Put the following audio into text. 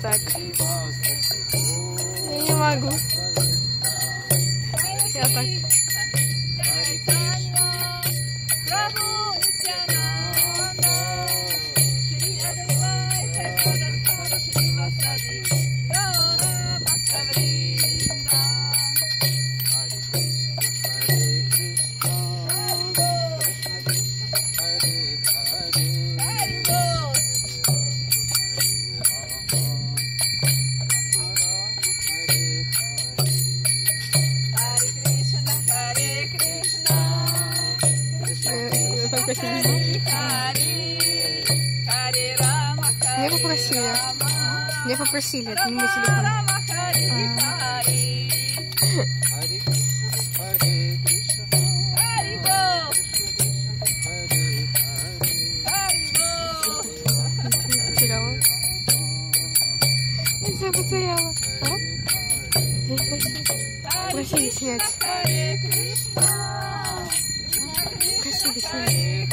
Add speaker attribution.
Speaker 1: Так. Я не могу. Я так. Меня попросили, это не мой телефон. Потеряла. Я тебя потеряла. Просили снять. Просили снять.